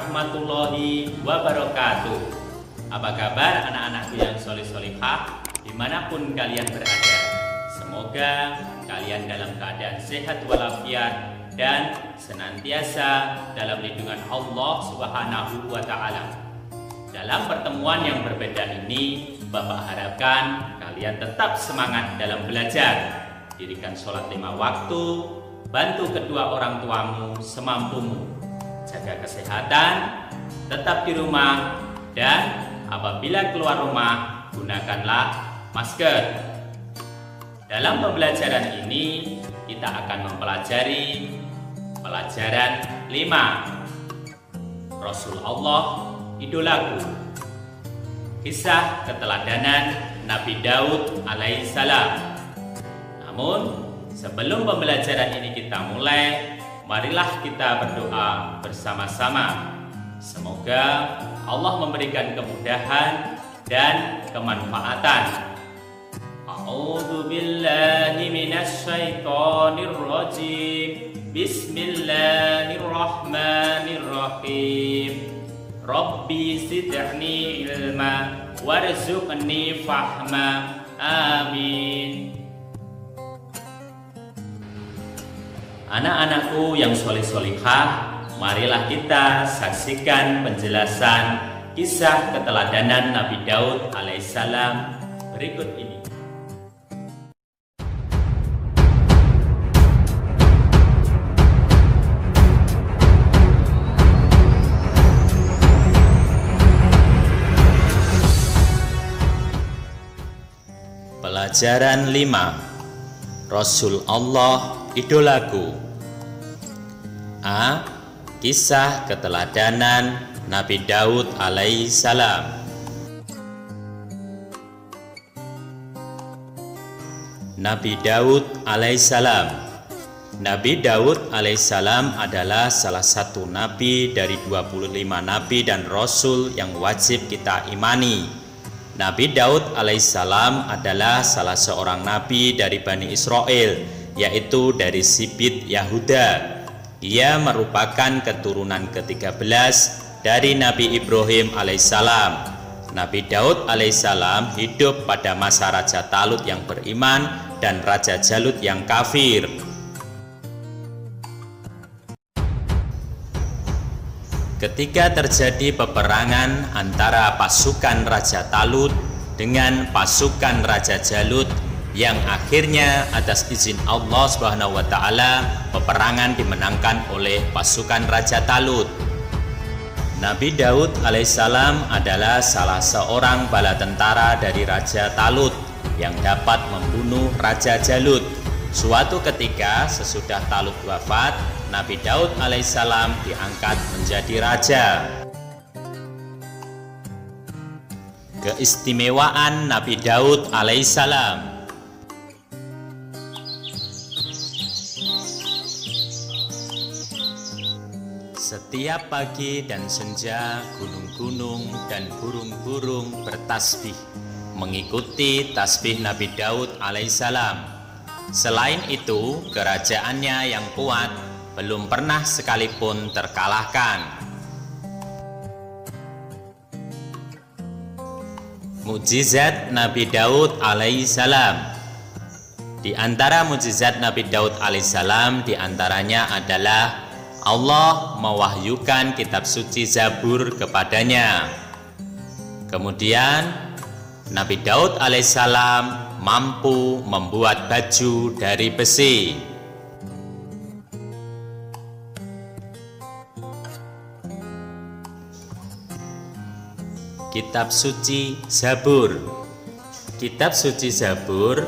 warahmatullahi wabarakatuh. Apa kabar anak-anakku yang soleh-solehah dimanapun kalian berada? Semoga kalian dalam keadaan sehat walafiat dan senantiasa dalam lindungan Allah Subhanahu wa Ta'ala. Dalam pertemuan yang berbeda ini, Bapak harapkan kalian tetap semangat dalam belajar. Dirikan sholat 5 waktu, bantu kedua orang tuamu semampumu, jaga kesehatan, tetap di rumah, dan apabila keluar rumah, gunakanlah masker. Dalam pembelajaran ini, kita akan mempelajari pelajaran 5. Rasul Allah, idolaku. Kisah keteladanan Nabi Daud alaihissalam. Namun, sebelum pembelajaran ini kita mulai, marilah kita berdoa bersama-sama. Semoga Allah memberikan kemudahan dan kemanfaatan. A'udzu billahi minasy syaithanir rajim. Bismillahirrahmanirrahim. Rabbi zidni ilma warzuqni fahma. Amin. Anak-anakku yang soleh-solehah, marilah kita saksikan penjelasan kisah keteladanan Nabi Daud alaihissalam berikut ini. Pelajaran 5. Rasul Allah, idolaku. A. Kisah keteladanan Nabi Daud alaihissalam. Nabi Daud alaihissalam. Nabi Daud alaihissalam adalah salah satu nabi dari 25 nabi dan rasul yang wajib kita imani. Nabi Daud alaihissalam adalah salah seorang nabi dari Bani Israel, yaitu dari Sibit Yahuda. Ia merupakan keturunan ke-13 dari Nabi Ibrahim alaihissalam. Nabi Daud alaihissalam hidup pada masa Raja Talut yang beriman dan Raja Jalut yang kafir. Ketika terjadi peperangan antara pasukan Raja Talut dengan pasukan Raja Jalut, yang akhirnya atas izin Allah Subhanahu wa Ta'ala peperangan dimenangkan oleh pasukan Raja Talut. Nabi Daud alaihissalam adalah salah seorang bala tentara dari Raja Talut yang dapat membunuh Raja Jalut. Suatu ketika sesudah Talut wafat, Nabi Daud alaihissalam diangkat menjadi raja. Keistimewaan Nabi Daud alaihissalam. Setiap pagi dan senja, gunung-gunung dan burung-burung bertasbih mengikuti tasbih Nabi Daud alaihissalam. Selain itu, kerajaannya yang kuat belum pernah sekalipun terkalahkan. Mukjizat Nabi Daud alaihissalam. Di antara mukjizat Nabi Daud alaihissalam diantaranya adalah Allah mewahyukan kitab suci Zabur kepadanya. Kemudian Nabi Daud alaihissalam mampu membuat baju dari besi. Kitab suci Zabur. Kitab suci Zabur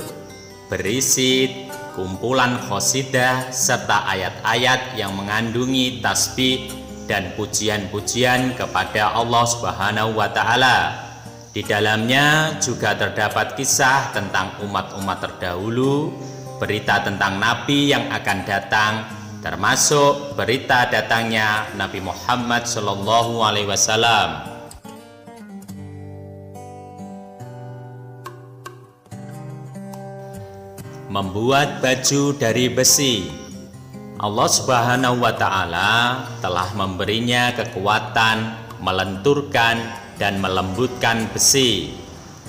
berisi kumpulan qasidah serta ayat-ayat yang mengandungi tasbih dan pujian-pujian kepada Allah Subhanahu wa Ta'ala. Di dalamnya juga terdapat kisah tentang umat-umat terdahulu, berita tentang nabi yang akan datang, termasuk berita datangnya Nabi Muhammad SAW. Membuat baju dari besi. Allah Subhanahu wa Ta'ala telah memberinya kekuatan melenturkan dan melembutkan besi.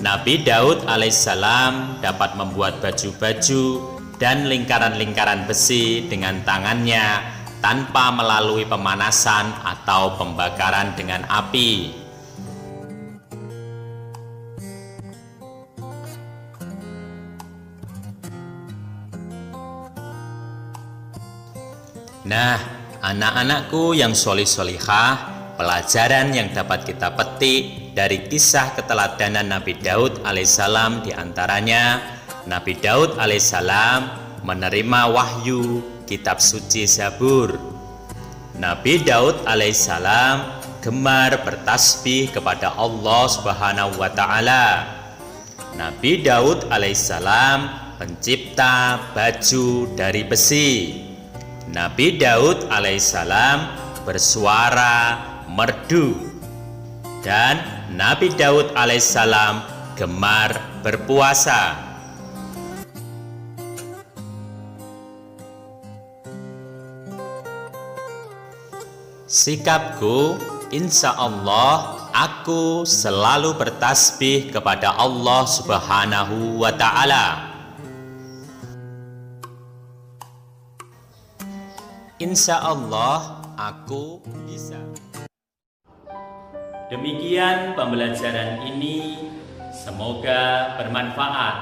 Nabi Daud alaihissalam dapat membuat baju-baju dan lingkaran-lingkaran besi dengan tangannya tanpa melalui pemanasan atau pembakaran dengan api. Nah, anak-anakku yang solih-solihah, pelajaran yang dapat kita petik dari kisah keteladanan Nabi Daud alaihissalam diantaranya, Nabi Daud alaihissalam menerima wahyu kitab suci Zabur. Nabi Daud alaihissalam gemar bertasbih kepada Allah Subhanahu wa Ta'ala. Nabi Daud alaihissalam pencipta baju dari besi. Nabi Daud alaihissalam bersuara merdu, dan Nabi Daud alaihissalam gemar berpuasa. Sikapku, insya Allah aku selalu bertasbih kepada Allah Subhanahu wa Ta'ala. Insya Allah aku bisa. Demikian pembelajaran ini, semoga bermanfaat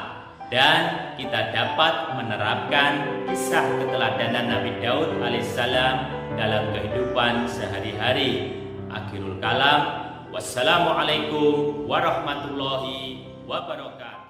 dan kita dapat menerapkan kisah keteladanan Nabi Daud alaihissalam dalam kehidupan sehari-hari. Akhirul kalam, wassalamualaikum warahmatullahi wabarakatuh.